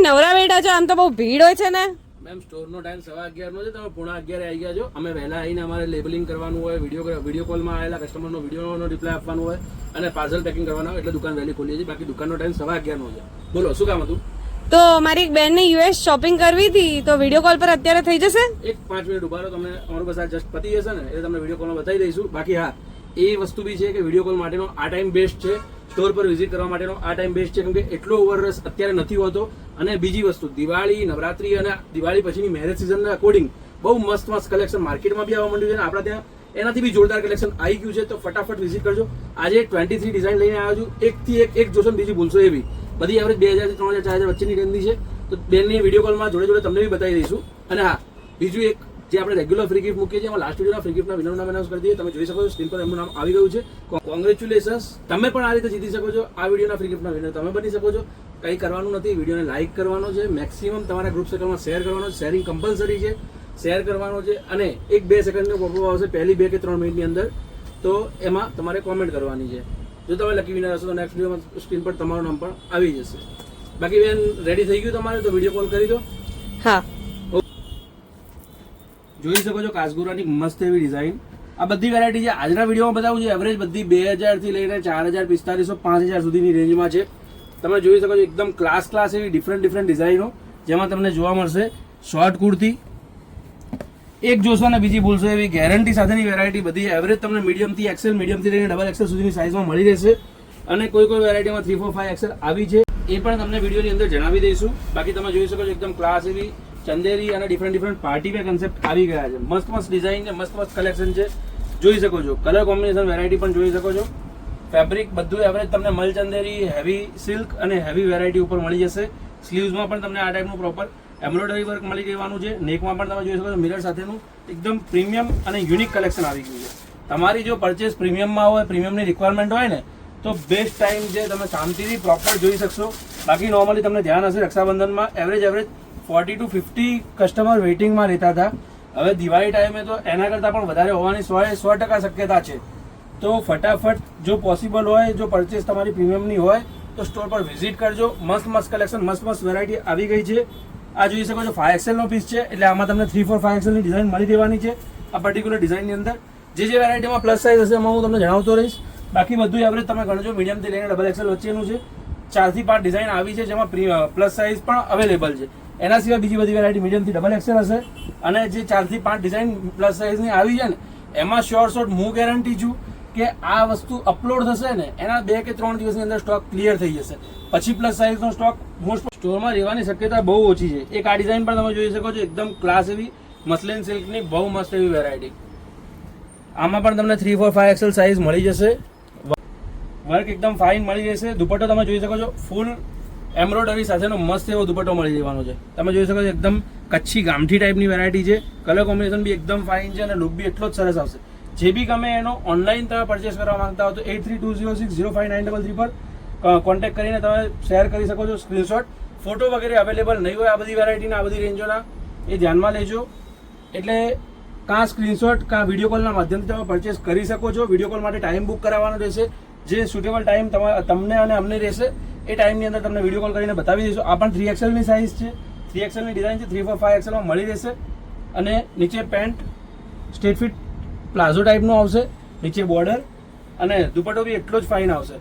નવરા બેઠા છો? આમ તો બહુ ભીડ હોય છે ને. મેમ સ્ટોરનો ટાઈમ 11:15 નો છે, તમે 11:30 આવી ગયા છો. અમે વહેલા આવીને અમારે લેબલિંગ કરવાનું હોય, વિડીયો કોલમાં આવેલા કસ્ટમરનો વિડીયોનો રિપ્લાય આપવાનું હોય અને પાર્સલ પેકિંગ કરવાનું હોય, એટલે દુકાન વહેલી ખોલીએ છીએ. બાકી દુકાનનો ટાઈમ 11:15 નો છે. બોલો શું કામ હતું? તો મારી એક બેનને યુએસ શોપિંગ કરવી હતી, તો વિડીયો કોલ પર અત્યારે થઈ જશે? એક 5 મિનિટ ઉભા રહો, તમને અમારું બસ આ જસ્ટ પતી જશે ને એટલે તમને વિડીયો કોલમાં બતાવી દઈશું. બાકી હા, એ વસ્તુ બી છે કે વિડીયો કોલ માટેનો આ ટાઈમ બેસ્ટ છે, સ્ટોર પર વિઝિટ કરવા માટેનો આ ટાઈમ બેસ્ટ છે, કેમ કે એટલો ઓવરરશ અત્યારે નથી હોતો. અને બીજી વસ્તુ, દિવાળી, નવરાત્રી અને દિવાળી પછીની મેરેજ સિઝનના અકોર્ડિંગ બહુ મસ્ત મસ્ત કલેક્શન માર્કેટમાં બી આવવા માંડ્યું છે અને આપણા ત્યાં એનાથી બી જોરદાર કલેક્શન આવી ગયું છે. તો ફટાફટ વિઝિટ કરજો. આજે 23 ડિઝાઇન લઈને આવ્યો છું. એકથી એક જોશો ને બીજી ભૂલશો એવી. બધી એવરેજ 2000 થી 3000 4000 વચ્ચેની રેન્જની છે. તો બેનની વિડીયો કોલમાં જોડે જોડે તમને બી બતાવી દઈશું. અને હા, બીજું એક જે આપણે રેગ્યુલર ફ્રી ગિફ્ટ મૂકીએ છીએ, એમાં લાસ્ટ વિડીયોના ફ્રી ગિફ્ટના વિનરનું નામ એનાઉન્સ કરી દઈએ. તમે જોઈ શકો છો સ્ક્રીન પર એમનું નામ આવી ગયું છે. કોંગ્રેચ્યુલેશન્સ, તમે પણ આ રીતે જીતી શકો છો. આ વિડીયોના ફ્રી ગિફ્ટના વિનર તમે બની શકો છો. કંઈ કરવાનું નથી, વિડીયોને લાઇક કરવાનો છે, મેક્સિમમ તમારા ગ્રુપ સર્કલમાં શેર કરવાનો છે. શેરિંગ કમ્પલસરી છે, શેર કરવાનો છે. અને 1-2 સેકન્ડનો પોપઅપ આવશે પહેલી 2 કે 3 મિનિટની અંદર, તો એમાં તમારે કોમેન્ટ કરવાની છે. જો તમે લકી વિનર હશો તો નેક્સ્ટ વિડીયોમાં સ્ક્રીન પર તમારું નામ પણ આવી જશે. બાકી બેન રેડી થઈ ગયું તમારે? તો વિડીયો કોલ કરી દો. હા, જોઈ શકો છો કાસગોરાની મસ્ત એવી ડિઝાઇન. આ બધી વેરાયટી છે આજના વિડીયોમાં બતાવું છું. એવરેજ બધી 2000 થી લઈને 4000, 4500, 5000 સુધીની રેન્જમાં છે. તમે જોઈ શકો છો એકદમ ક્લાસ એવી ડિફરન્ટ ડિઝાઇનો, જેમાં તમને જોવા મળશે શોર્ટ કુર્તી. એક જોશો ને બીજી ભૂલશો એવી ગેરંટી સાથેની વેરાયટી. બધી એવરેજ તમને મીડિયમથી એક્સેલ, મીડિયમથી લઈને ડબલ એક્સેલ સુધીની સાઇઝમાં મળી રહેશે. અને કોઈ વેરાયટીમાં 3, 4, 5 એક્સેલ આવી છે, એ પણ તમને વિડીયોની અંદર જણાવી દઈશું. બાકી તમે જોઈ શકો છો એકદમ ક્લાસ એવી ચંદેરી અને ડિફરન્ટ પાર્ટી વેર કન્સેપ્ટ આવી ગયા છે. મસ્ત ડિઝાઇન છે, મસ્ત કલેક્શન છે. જોઈ શકો છો કલર કોમ્બિનેશન વેરાયટી પણ જોઈ શકો છો. ફેબ્રિક બધું એવરેજ તમને મલ ચંદેરી, હેવી સિલ્ક અને હેવી વેરાયટી ઉપર મળી જશે. સ્લીવ્સમાં પણ તમને આ ટાઈપનું પ્રોપર એમ્બ્રોઇડરી વર્ક મળી રહેવાનું છે. નેકમાં પણ તમે જોઈ શકો છો મિરર સાથેનું એકદમ પ્રીમિયમ અને યુનિક કલેક્શન આવી ગયું છે. તમારી જો પરચેસ પ્રીમિયમમાં હોય, પ્રીમિયમની રિક્વાયરમેન્ટ હોય ને, તો બેસ્ટ ટાઈમ છે. તમે શાંતિથી પ્રોપર જોઈ શકશો. બાકી નોર્મલી તમને ધ્યાન હશે રક્ષાબંધનમાં એવરેજ 40 to 50 કસ્ટમર વેઇટિંગમાં રહેતા હતા. હવે દિવાળી ટાઈમે તો એના કરતાં પણ વધારે હોવાની 100% શક્યતા છે. તો ફટાફટ જો પોસિબલ હોય, જો પરચેસ તમારી પ્રીમિયમની હોય તો સ્ટોર પર વિઝિટ કરજો. મસ્ત કલેક્શન, મસ્ત વેરાયટી આવી ગઈ છે. આ જોઈ શકો છો 5XL નો પીસ છે, એટલે આમાં તમને 3, 4, 5XL ની ડિઝાઇન મળી રહેવાની છે. આ પર્ટિક્યુલર ડિઝાઇનની અંદર જે વેરાયટીમાં પ્લસ સાઇઝ હશે એમાં હું તમને જણાવતો રહીશ. બાકી બધું એવરેજ તમે ગણજો મીડિયમથી લઈને ડબલ એક્સેલ વચ્ચેનું છે. 4 થી 5 ડિઝાઇન આવી છે, જેમાં પ્લસ સાઇઝ પણ અવેલેબલ છે. એના સિવાય બીજી બધી વેરાયટી મીડિયમથી ડબલ એક્સેલ હશે. અને જે 4 થી 5 ડિઝાઇન પ્લસ સાઇઝની આવી છે ને, એમાં શોર્ટ હું ગેરંટી છું કે આ વસ્તુ અપલોડ થશે ને એના 2 કે 3 દિવસની અંદર સ્ટોક ક્લિયર થઈ જશે. પછી પ્લસ સાઇઝનો સ્ટોક મોસ્ટ સ્ટોરમાં રહેવાની શક્યતા બહુ ઓછી છે. એક આ ડિઝાઇન પણ તમે જોઈ શકો છો, એકદમ ક્લાસ એવી મસલિન સિલ્કની બહુ મસ્ત એવી વેરાયટી. આમાં પણ તમને 3, 4, 5 XL સાઇઝ મળી જશે. વર્ક એકદમ ફાઇન મળી જશે. દુપટ્ટો તમે જોઈ શકો છો ફૂલ એમ્બ્રોઇડરી સાથેનો મસ્ત એવો દુપટ્ટો મળી જવાનો છે. તમે જોઈ શકો છો એકદમ કચ્છી ગામઠી ટાઈપની વેરાયટી છે. કલર કોમ્બિનેશન બી એકદમ ફાઇન છે અને લુક બી એટલો જ સરસ આવશે. જે બી ગમે એનો ઓનલાઈન તમે પરચેસ કરવા માંગતા હો તો 8320605933 પર કોન્ટેક્ટ કરીને તમે શેર કરી શકો છો સ્ક્રીનશોટ. ફોટો વગેરે અવેલેબલ નહીં હોય આ બધી વેરાયટીના, આ બધી રેન્જોના, એ ધ્યાનમાં લેજો. એટલે કાં સ્ક્રીનશોટ કાં વિડીયો કોલના માધ્યમથી તમે પરચેસ કરી શકો છો. વિડીયો કોલ માટે ટાઈમ બુક કરાવવાનો રહેશે. જે સુટેબલ ટાઈમ તમને અને અમને રહેશે એ ટાઈમની અંદર તમને વિડીયો કોલ કરીને બતાવી દઈશું. આ પણ 3XL ની સાઇઝ છે, 3XL ની ડિઝાઇન છે. 3, 4, 5 XL માં મળી રહેશે. અને નીચે પેન્ટ સ્ટ્રેટ ફિટ પ્લાઝો ટાઈપનો આવશે, નીચે બોર્ડર, અને દુપટ્ટો બી એટલો જ ફાઇન આવશે.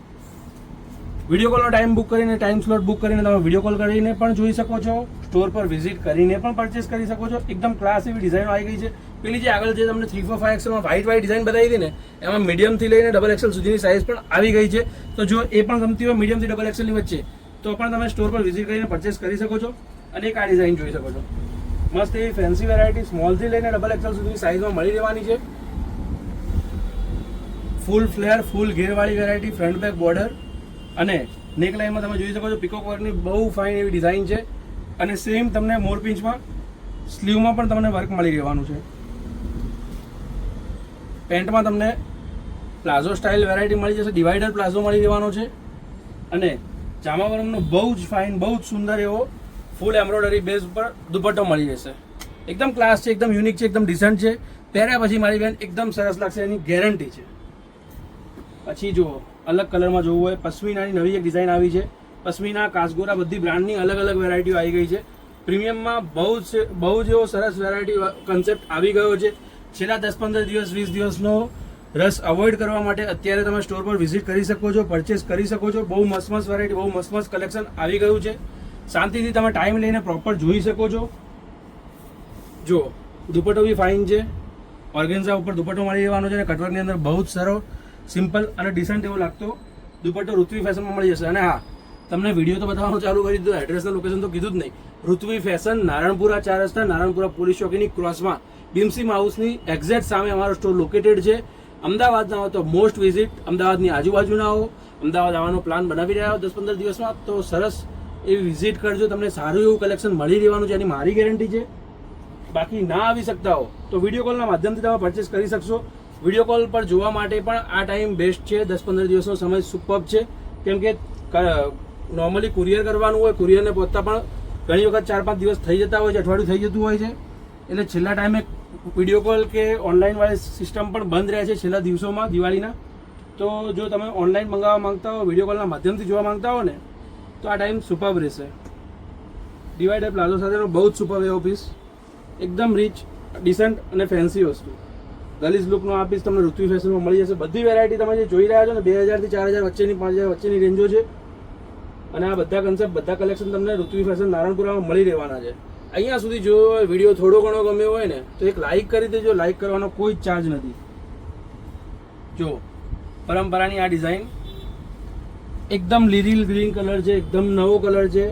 વિડીયો કોલનો ટાઈમ બુક કરીને, ટાઈમ સ્લોટ બુક કરીને તમે વિડીયો કોલ કરીને પણ જોઈ શકો છો. સ્ટોર પર વિઝિટ કરીને પણ પરચેસ કરી શકો છો. એકદમ ક્લાસ એવી ડિઝાઇનો આવી ગઈ છે. પેલી જે આગળ જે તમને 3, 4, 5 XL માં વ્હાઇટ ડિઝાઇન બતાવી હતી ને, એમાં મીડિયમથી લઈને ડબલ XL સુધીની સાઇઝ પણ આવી ગઈ છે. તો જો એ પણ ગમતી હોય મીડિયમથી ડબલ XL ની વચ્ચે, તો પણ તમે સ્ટોર પર વિઝિટ કરીને પરચેસ કરી શકો છો. અને એક આ ડિઝાઇન જોઈ શકો છો. મસ્ત એવી ફેન્સી વેરાયટી સ્મોલથી લઈને ડબલ XL સુધીની સાઇઝમાં મળી રહેવાની છે. ફૂલ ફ્લેર, ફૂલ ઘેરવાળી વેરાયટી, ફ્રન્ટ બેક બોર્ડર, અને નેક લાઇનમાં તમે જોઈ શકો છો પીકોક વર્કની બહુ ફાઇન એવી ડિઝાઇન છે. અને સેમ તમને મોરપિંચમાં સ્લીવમાં પણ તમને વર્ક મળી રહેવાનું છે. પેન્ટમાં તમને પ્લાઝો સ્ટાઇલ વેરાયટી મળી જશે. ડિવાઈડર પ્લાઝો મળી રહેવાનો છે. અને જામાવરમનો બહુ જ ફાઇન, બહુ જ સુંદર એવો ફૂલ એમ્બ્રોઇડરી બેઝ ઉપર દુપટ્ટો મળી જશે. એકદમ ક્લાસ છે, એકદમ યુનિક છે, એકદમ ડિસન્ટ છે. પહેર્યા પછી મારી બેન એકદમ સરસ લાગશે, એની ગેરંટી છે. પછી જુઓ અલગ કલરમાં જોવું હોય, પશ્મિનાની નવી એક ડિઝાઇન આવી છે. પશ્મિના, કાસગોરા બધી બ્રાન્ડની અલગ અલગ વેરાયટીઓ આવી ગઈ છે. પ્રીમિયમમાં બહુ જ એવો સરસ વેરાયટી કન્સેપ્ટ આવી ગયો છે. છેલ્લા 10-15 દિવસ 20 દિવસનો રસ અવોઇડ કરવા માટે અત્યારે તમે સ્ટોર પર વિઝિટ કરી શકો છો, પરચેસ કરી શકો છો. બહુ મસ્ત મસ્ત વેરાયટી, બહુ મસ્ત મસ્ત કલેક્શન આવી ગયું છે. શાંતિથી તમે ટાઈમ લઈને પ્રોપર જોઈ શકો છો. જો દુપટ્ટો બી ફાઇન છે, ઓર્ગેન્ઝા ઉપર દુપટ્ટો મળી રહેવાનો છે અને કટવર્કની અંદર બહુ જ સારો સિમ્પલ અને ડિસન્ટ એવો લાગતો દુપટ્ટો ઋત્વી ફેશનમાં મળી જશે. અને હા, તમને વિડીયો તો બતાવવાનું ચાલુ કરી દીધું, એડ્રેસના લોકેશન તો કીધું જ નહીં. ઋત્વી ફેશન, નારણપુરા 4 રસ્તા, નારણપુરા પોલીસ ચોકીની ક્રોસમાં બીમસી હાઉસની એક્ઝેક્ટ સામે અમારો સ્ટોર લોકેટેડ છે. અમદાવાદના હો તો મોસ્ટ વિઝિટ, અમદાવાદની આજુબાજુના હો, અમદાવાદ આવવાનો પ્લાન બનાવી રહ્યા હો 10-15 દિવસમાં, તો સરસ એવી વિઝિટ કરજો. તમને સારું એવું કલેક્શન મળી રહેવાનું છે, એની મારી ગેરંટી છે. બાકી ના આવી શકતા હો તો વિડીયો કોલના માધ્યમથી તમે પરચેસ કરી શકશો. વિડીયો કોલ પર જોવા માટે પણ આ ટાઈમ બેસ્ટ છે. 10-15 દિવસનો સમય સુપર્બ છે, કેમ કે નોર્મલી કુરિયર કરવાનું હોય, કુરિયરને પહોંચતા પણ ઘણી વખત 4-5 દિવસ થઈ જતા હોય છે, અઠવાડિયું થઈ જતું હોય છે. એટલે છેલ્લા ટાઈમે વિડીયો કોલ કે ઓનલાઈન વાળી સિસ્ટમ પણ બંધ રહે છે છેલ્લા દિવસોમાં દિવાળીના. તો જો તમે ઓનલાઈન મંગાવવા માંગતા હો, વિડીયો કોલના માધ્યમથી જોવા માંગતા હો ને, તો આ ટાઈમ સુપર્બ રહેશે. ડિવાઈડર પ્લાઝો સાથેનો બહુ જ સુપર્બ એવો પીસ, એકદમ રીચ, ડિસન્ટ અને ફેન્સી વસ્તુ. ગલીઝ લુકનો આ પીસ તમને ઋત્વી ફેશનમાં મળી જશે. બધી વેરાયટી તમે જે જોઈ રહ્યા છો ને 2000 થી 4000 વચ્ચેની, 5000 વચ્ચેની રેન્જો છે. અને આ બધા કન્સેપ્ટ, બધા કલેક્શન તમને ઋત્વી ફેશન નારણપુરામાં મળી રહેવાના છે. અહીંયા સુધી જો વિડીયો થોડો ઘણો ગમ્યો હોય ને તો એક લાઇક કરી દેજો. લાઇક કરવાનો કોઈ ચાર્જ નથી. જો પરંપરાની આ ડિઝાઇન એકદમ લીરીલ ગ્રીન કલર છે, એકદમ નવો કલર છે.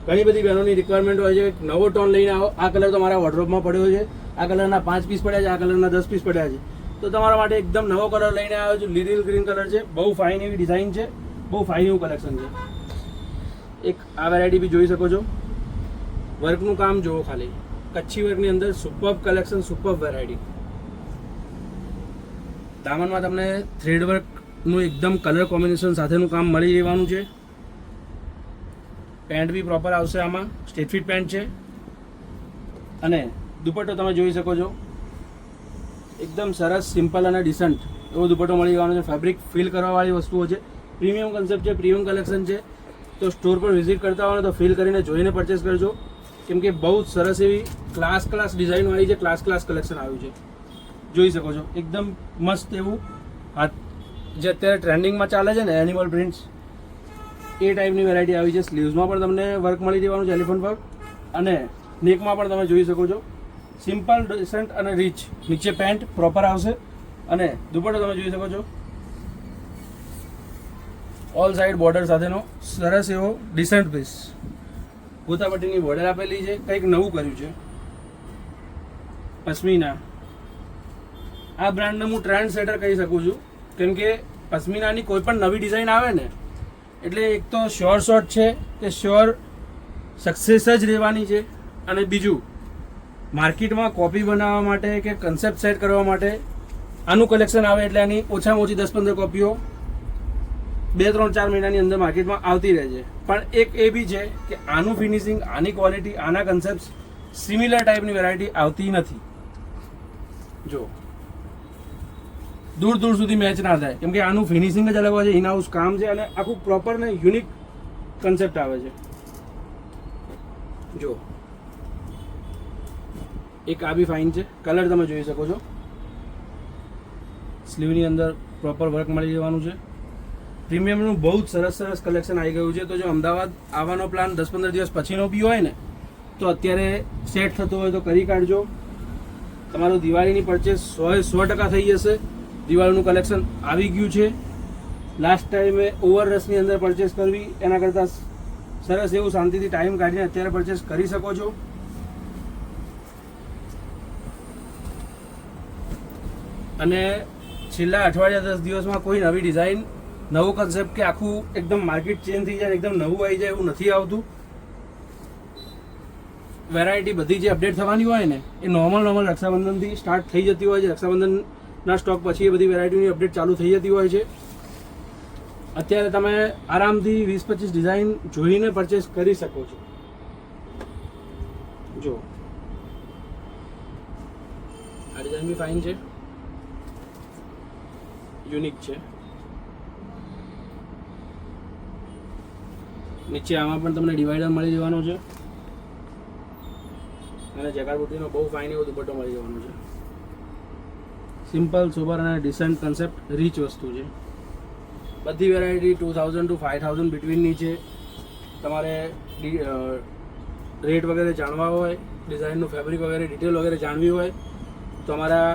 ઘણી બધી બહેનોની રિક્વાયરમેન્ટ હોય છે, નવો ટોન લઈને આવો. આ કલર તો મારા વોર્ડરોબમાં પડ્યો છે. આ કલરના 5 પીસ પડ્યા છે, આ કલરના 10 પીસ પડ્યા છે. તો તમારા માટે એકદમ નવો કલર લઈને આવ્યો છું. લીરીલ ગ્રીન કલર છે, બહુ ફાઇન એવી ડિઝાઇન છે, બહુ ફાઇન એવું કલેક્શન છે. એક આ વેરાયટી બી જોઈ શકો છો. વર્કનું કામ જુઓ ખાલી, કચ્છી વર્કની અંદર સુપર્બ કલેક્શન, સુપર્બ વેરાયટી. દામનમાં તમને થ્રેડ વર્કનું એકદમ કલર કોમ્બિનેશન સાથેનું કામ મળી રહેવાનું છે. પેન્ટ બી પ્રોપર આવશે, આમાં સ્ટ્રેટ ફિટ પેન્ટ છે. અને દુપટ્ટો તમે જોઈ શકો છો, એકદમ સરસ, સિમ્પલ અને ડિસન્ટ એવો દુપટ્ટો મળી જવાનો છે. ફેબ્રિક ફીલ કરવાવાળી વસ્તુઓ છે. પ્રીમિયમ કન્સેપ્ટ છે, પ્રીમિયમ કલેક્શન છે. તો સ્ટોર પર વિઝિટ કરતા હોય તો ફીલ કરીને જોઈને પરચેસ કરજો, કેમ કે બહુ જ સરસ એવી ક્લાસ ડિઝાઇન આવી છે, ક્લાસ કલેક્શન આવ્યું છે. જોઈ શકો છો, એકદમ મસ્ત એવું હાથ જે અત્યારે ટ્રેન્ડિંગમાં ચાલે છે ને, એનિમલ પ્રિન્ટ્સ, એ ટાઈપની વેરાયટી આવી છે. સ્લીવ્સમાં પણ તમને વર્ક મળી રહેવાનું છે, એલિફન્ટ વર્ક. અને નેકમાં પણ તમે જોઈ શકો છો, સિમ્પલ, ડિસન્ટ અને રીચ. નીચે પેન્ટ પ્રોપર આવશે અને દુપટ્ટો તમે જોઈ શકો છો, ઓલ સાઈડ બોર્ડર સાથેનો સરસ એવો ડિસન્ટ પીસ. ગોતાપટ્ટીની બોર્ડર આપેલી છે, કંઈક નવું કર્યું છે. પશ્મિના, આ બ્રાન્ડને હું ટ્રેન્ડ સેટર કહી શકું છું, કેમ કે પશ્મિનાની કોઈ પણ નવી ડિઝાઇન આવે ને એટલે એક તો શ્યોર શોર્ટ છે કે શ્યોર સક્સેસ જ રહેવાની છે. અને બીજું, માર્કેટમાં કોપી બનાવવા માટે કે કન્સેપ્ટ સેટ કરવા માટે આનું કલેક્શન આવે એટલે આની ઓછામાં ઓછી 10-15 કોપીઓ 2-3-4 મહિનાની અંદર માર્કેટમાં આવતી રહે છે. પણ એક એ બી છે કે આનું ફિનિશિંગ, આની ક્વોલિટી, આના કન્સેપ્ટ સિમિલર ટાઈપની વેરાયટી આવતી નથી. જો દૂર સુધી મેચ ના થાય, કેમ કે આનું ફિનિશિંગ જ અલગ હોય છે, ઇન હાઉસ કામ છે અને આખું પ્રોપર ને યુનિક કન્સેપ્ટ આવે છે. જો એક આ બી ફાઇન છે, કલર તમે જોઈ શકો છો. સ્લીવની અંદર પ્રોપર વર્ક મળી જવાનું છે. પ્રીમિયમનું બહુ જ સરસ કલેક્શન આવી ગયું છે. તો જો અમદાવાદ આવવાનો પ્લાન 10-15 દિવસ પછીનો બી હોય ને તો અત્યારે સેટ થતો હોય તો કરી કાઢજો. તમારું દિવાળીની પરચેસ 100% થઈ જશે. દિવાળીનું કલેક્શન આવી ગયું છે. લાસ્ટ ટાઈમે ઓવર રશની અંદર પરચેસ કરવી એના કરતાં સરસ એવું શાંતિથી ટાઈમ કાઢીને અત્યારે પરચેસ કરી શકો છો. અને છેલ્લા અઠવાડિયા 10 દિવસમાં કોઈ નવી ડિઝાઇન, નવો કન્સેપ્ટ કે આખું એકદમ માર્કેટ ચેન્જ થઈ જાય, એકદમ નવું આવી જાય એવું નથી આવતું. વેરાયટી બધી જે અપડેટ થવાની હોય ને એ નોર્મલ રક્ષાબંધનથી સ્ટાર્ટ થઈ જતી હોય છે. રક્ષાબંધનના સ્ટોક પછી એ બધી વેરાયટીની અપડેટ ચાલુ થઈ જતી હોય છે. અત્યારે તમે આરામથી 20-25 ડિઝાઇન જોઈને પરચેસ કરી શકો છો. જો આ ડિઝાઇન બી ફાઇન છે, યુનિક છે. નીચે આમાં પણ તમને ડિવાઈડર મળી જવાનો છે અને જકાર્ડ બુટીનો બહુ ફાઇન એવો દુપટ્ટો મળી જવાનો છે. સિમ્પલ સોબર અને ડિસન્ટ કન્સેપ્ટ રીચ વસ્તુ છે. બધી વેરાયટી 2000 to 5000 બિટવીનની છે. તમારે રેટ વગેરે જાણવા હોય, ડિઝાઇનનું ફેબ્રિક વગેરે ડિટેલ વગેરે જાણવી હોય તો અમારા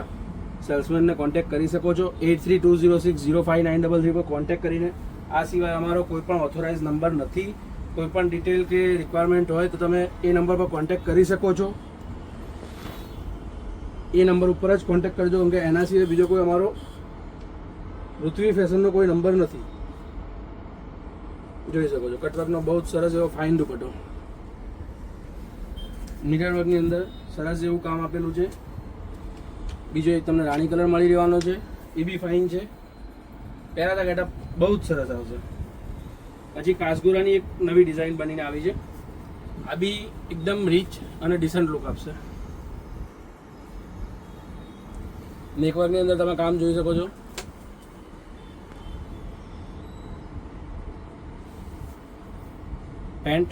સેલ્સમેનને કોન્ટેક્ટ કરી શકો છો. 8320605933 પર કોન્ટેક્ટ કરીને. આ સિવાય અમારો કોઈ પણ ઓથોરાઇઝ નંબર નથી. કોઈ પણ ડિટેલ કે રિક્વાયરમેન્ટ હોય તો તમે એ નંબર પર કોન્ટેક્ટ કરી શકો છો. એ નંબર ઉપર જ કોન્ટેક્ટ કરજો, કેમ કે એના સિવાય બીજો કોઈ અમારો ઋત્વી ફેશનનો કોઈ નંબર નથી. જોઈ શકો છો કટવર્કનો બહુ જ સરસ એવો ફાઇન દુપટ્ટો, મિરર વર્કની અંદર સરસ એવું કામ આપેલું છે. બીજો એક તમને રાણી કલર મળી રહેવાનો છે, એ બી ફાઇન છે. પહેલાતા ગેટઅપ બહુ જ સરસ આવશે. પછી કાસગુરાની એક નવી ડિઝાઇન બનીને આવી છે. આ બી એકદમ રીચ અને ડિસન્ટ લુક આપશે. નેકવર્કની અંદર તમે કામ જોઈ શકો છો. પેન્ટ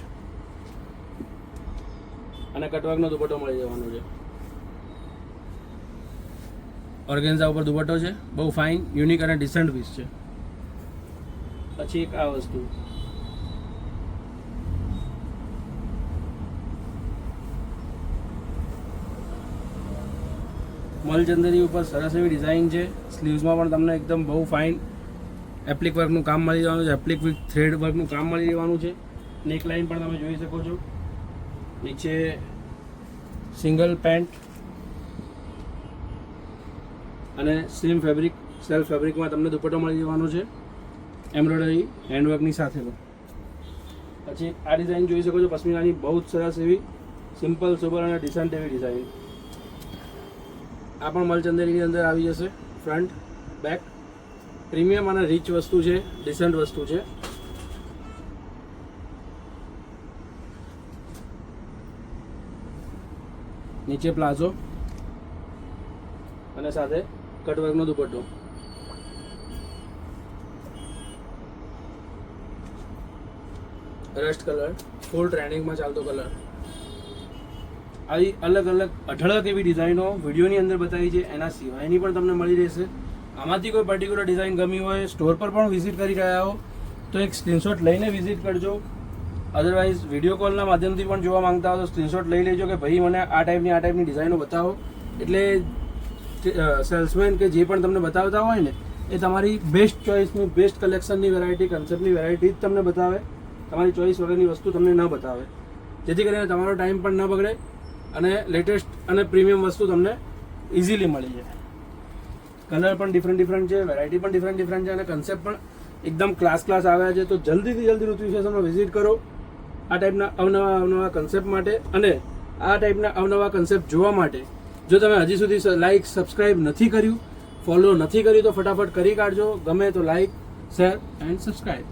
અને કટવર્કનો દુપટ્ટો મળી જવાનો છે. ઓર્ગેન્ઝા ઉપર દુપટ્ટો છે, બહુ ફાઇન, યુનિક અને ડિસન્ટ પીસ છે. પછી એક આ વસ્તુ મલચંદરી ઉપર સરસ એવી ડિઝાઇન છે. સ્લીવ્સમાં પણ તમને એકદમ બહુ ફાઇન એપ્લિક વર્કનું કામ મળી જવાનું છે. એપ્લિક વિથ થ્રેડ વર્કનું કામ મળી જવાનું છે. નેક લાઇન પણ તમે જોઈ શકો છો. નીચે સિંગલ પેન્ટ અને સેમ ફેબ્રિક સેલ્ફ ફેબ્રિકમાં તમને દુપટ્ટો મળી જવાનો છે, એમ્બ્રોઇડરી હેન્ડવર્કની સાથેનો. પછી આ ડિઝાઇન જોઈ શકો છો પશ્મિનાની, બહુ જ સરસ એવી સિમ્પલ સોબર અને ડિસન્ટ એવી ડિઝાઇન. આ પણ મલચંદરીની અંદર આવી જશે. ફ્રન્ટ બેક પ્રીમિયમ અને રીચ વસ્તુ છે, ડિસન્ટ વસ્તુ છે. નીચે પ્લાઝો અને સાથે કટવર્કનો દુપટ્ટો. રસ્ટ કલર ફૂલ ટ્રેન્ડિંગમાં ચાલતો કલર. આવી અલગ અલગ અઢળક એવી ડિઝાઇનો વિડીયોની અંદર બતાવી છે. એના સિવાયની પણ તમને મળી રહેશે. આમાંથી કોઈ પર્ટિક્યુલર ડિઝાઇન ગમી હોય, સ્ટોર પર પણ વિઝિટ કરી રહ્યા હો તો એક સ્ક્રીનશોટ લઈને વિઝિટ કરજો. અધરવાઇઝ વિડીયો કોલના માધ્યમથી પણ જોવા માંગતા હો તો સ્ક્રીનશોટ લઈ લેજો કે ભાઈ મને આ ટાઈપની ડિઝાઇનો બતાવો. એટલે સેલ્સમેન કે જે પણ તમને બતાવતા હોય ને એ તમારી બેસ્ટ ચોઇસની, બેસ્ટ કલેક્શનની વેરાયટી, કન્સેપ્ટની વેરાયટી જ તમને બતાવે. તમારી ચોઇસ વગરની વસ્તુ તમને ન બતાવે, જેથી કરીને તમારો ટાઈમ પણ ન બગડે અને લેટેસ્ટ અને પ્રીમિયમ વસ્તુ તમને ઇઝીલી મળી જાય. કલર પણ ડિફરન્ટ છે, વેરાયટી પણ ડિફરન્ટ છે અને કન્સેપ્ટ પણ એકદમ ક્લાસ આવ્યા છે. તો જલ્દીથી જલ્દી ઋત્વી ફેશનમાં વિઝિટ કરો આ ટાઈપના અવનવા કન્સેપ્ટ માટે. અને આ ટાઈપના અવનવા કન્સેપ્ટ જોવા માટે જો તમે હજી સુધી લાઇક સબસ્ક્રાઇબ નથી કર્યું, ફોલો નથી કર્યું તો ફટાફટ કરી કાઢજો. ગમે તો લાઇક, શેર એન્ડ સબસ્ક્રાઇબ.